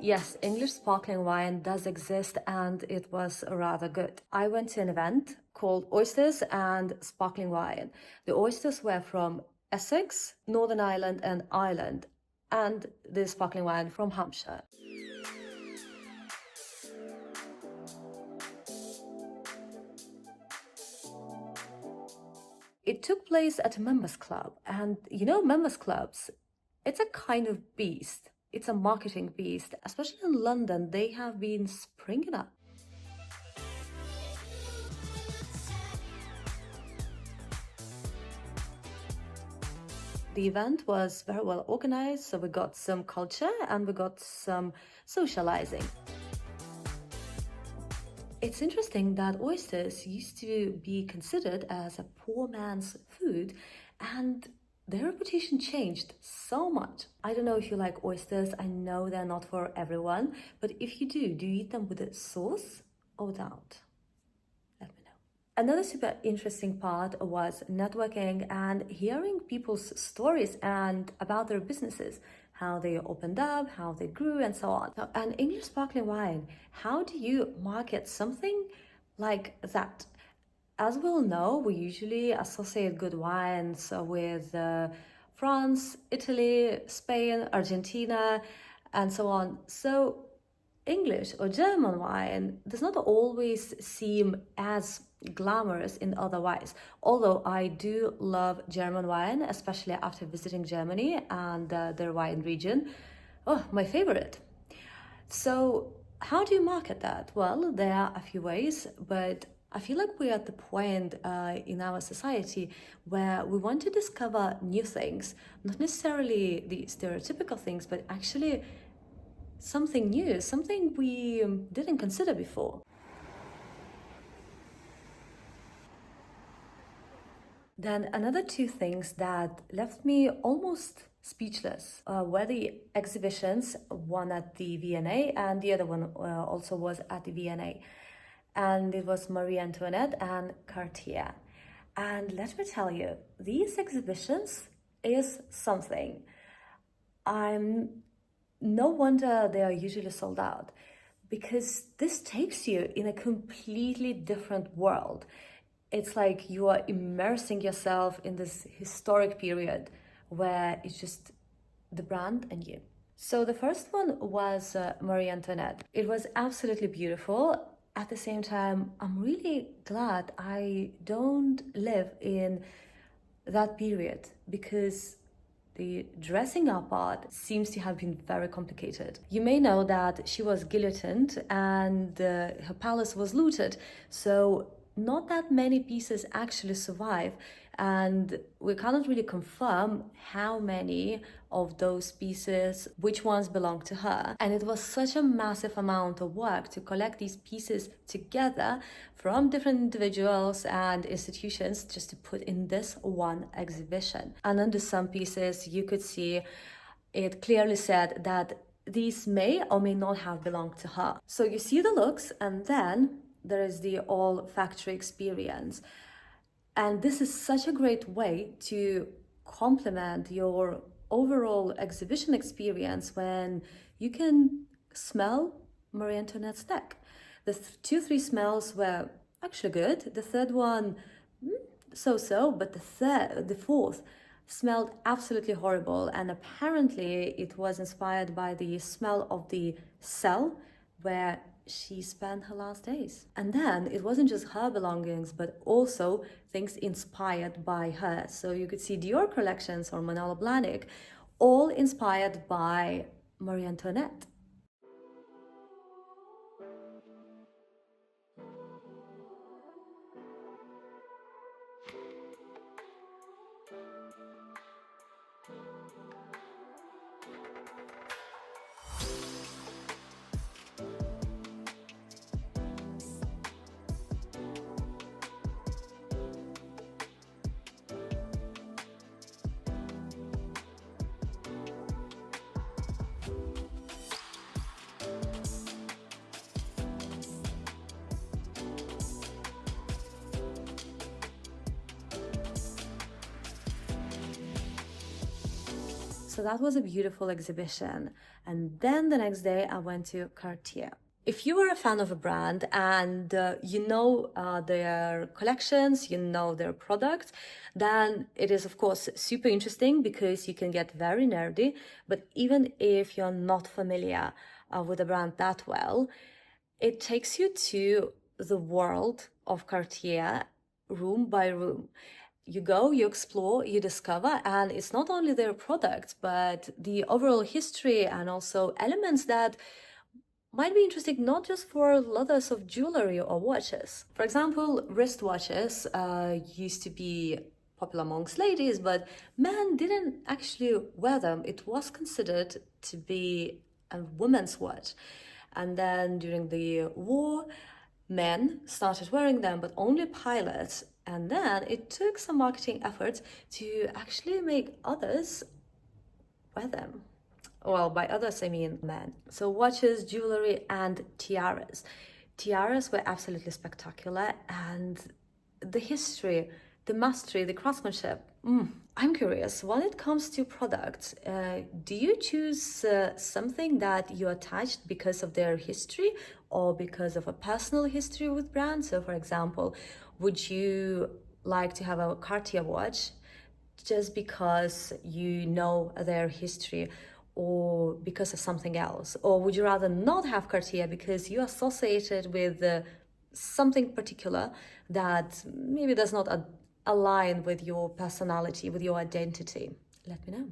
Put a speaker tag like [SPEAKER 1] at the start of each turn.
[SPEAKER 1] Yes, English sparkling wine does exist and it was rather good. I went to an event called Oysters and Sparkling Wine. The oysters were from Essex, Northern Ireland and Ireland, and the sparkling wine from Hampshire. It took place at a members club, and members clubs, it's a kind of beast. It's a marketing beast, especially in London. They have been springing up. The event was very well organized, so we got some culture and we got some socializing. It's interesting that oysters used to be considered as a poor man's food, and their reputation changed so much. I don't know if you like oysters. I know they're not for everyone, but if you do you eat them with a sauce or without? Let me know. Another super interesting part was networking and hearing people's stories and about their businesses, how they opened up, how they grew, and so on. Now, an English sparkling wine, how do you market something like that? As we all know, we usually associate good wines with France, Italy, Spain, Argentina, and so on. So English or German wine does not always seem as glamorous in other wines. Although I do love German wine, especially after visiting Germany and their wine region. Oh, my favorite. So how do you market that? Well, there are a few ways, but I feel like we're at the point in our society where we want to discover new things, not necessarily the stereotypical things, but actually something new, something we didn't consider before. Then another two things that left me almost speechless were the exhibitions, one at the V&A and the other one also was at the V&A. And it was Marie Antoinette and Cartier. And let me tell you, these exhibitions is something. No wonder they are usually sold out, because this takes you in a completely different world. It's like you are immersing yourself in this historic period where it's just the brand and you. So the first one was Marie Antoinette. It was absolutely beautiful. At the same time, I'm really glad I don't live in that period, because the dressing up part seems to have been very complicated. You may know that she was guillotined and her palace was looted, so not that many pieces actually survive, and we cannot really confirm how many of those pieces, which ones belong to her. And it was such a massive amount of work to collect these pieces together from different individuals and institutions just to put in this one exhibition. And under some pieces you could see it clearly said that these may or may not have belonged to her. So you see the looks, and then there is the olfactory experience. And this is such a great way to complement your overall exhibition experience when you can smell Marie Antoinette's neck. The 2-3 smells were actually good. The third one, so-so, but the fourth smelled absolutely horrible. And apparently it was inspired by the smell of the cell where she spent her last days. And then it wasn't just her belongings, but also things inspired by her. So you could see Dior collections or Manolo Blahnik, all inspired by Marie Antoinette. So that was a beautiful exhibition. And then the next day I went to Cartier. If you are a fan of a brand and you know their collections, you know their products, then it is of course super interesting because you can get very nerdy. But even if you're not familiar with the brand that well, it takes you to the world of Cartier room by room. You go, you explore, you discover, and it's not only their products, but the overall history and also elements that might be interesting not just for lovers of jewelry or watches. For example, wristwatches used to be popular amongst ladies, but men didn't actually wear them. It was considered to be a woman's watch. And then during the war, men started wearing them, but only pilots. And then it took some marketing efforts to actually make others wear them. Well, by others, I mean men. So watches, jewelry, and tiaras. Tiaras were absolutely spectacular, and the history, the mastery, the craftsmanship. I'm curious, when it comes to products, do you choose something that you attached because of their history or because of a personal history with brands? So, for example, would you like to have a Cartier watch just because you know their history or because of something else? Or would you rather not have Cartier because you associate it with something particular that maybe does not align with your personality, with your identity? Let me know.